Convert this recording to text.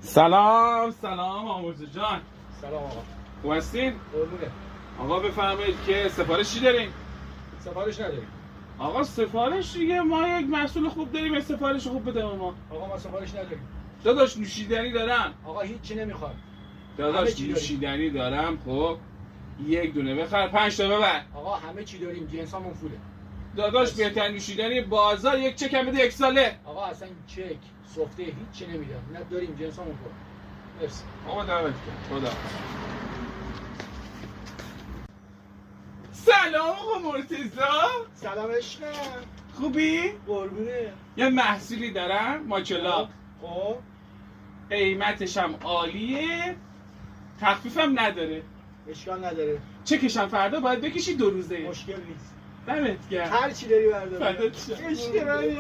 سلام آموزه جان. سلام آقا. خوب هستین؟ قربونه. آقا بفرمایید که سفارش چی داریم؟ سفارش نداریم. آقا سفارش دیگه، ما یک محصول خوب داریم، سفارش خوب بده به ما. آقا ما سفارش نداریم. داداش نوشیدنی دارم. آقا هیچی نمیخواد. داداش نوشیدنی دارم. خب یک دونه بخر 5 تا ببر. آقا همه چی داریم، جنسامون فوله. داداش بهترین نوشیدنی بازار، یک چک هم بده 1 ساله. آقا اصلا چک سفته هیچی نمیدم. نه داریم، جنسامون فوله. مرسی. آقا دعوت کن. خدا. سلام آقا مرتضی. سلام عشقم. خوبی؟ قربونه. یه محصولی دارم ماچلا. خب قیمتش هم عالیه، تخفیفم نداره، اشکال نداره. چکش هم فردا باید بکشی 2 روزه. مشکل نیست. دمت گرم. هر چی داری بردار. فدات شم. عشق منی.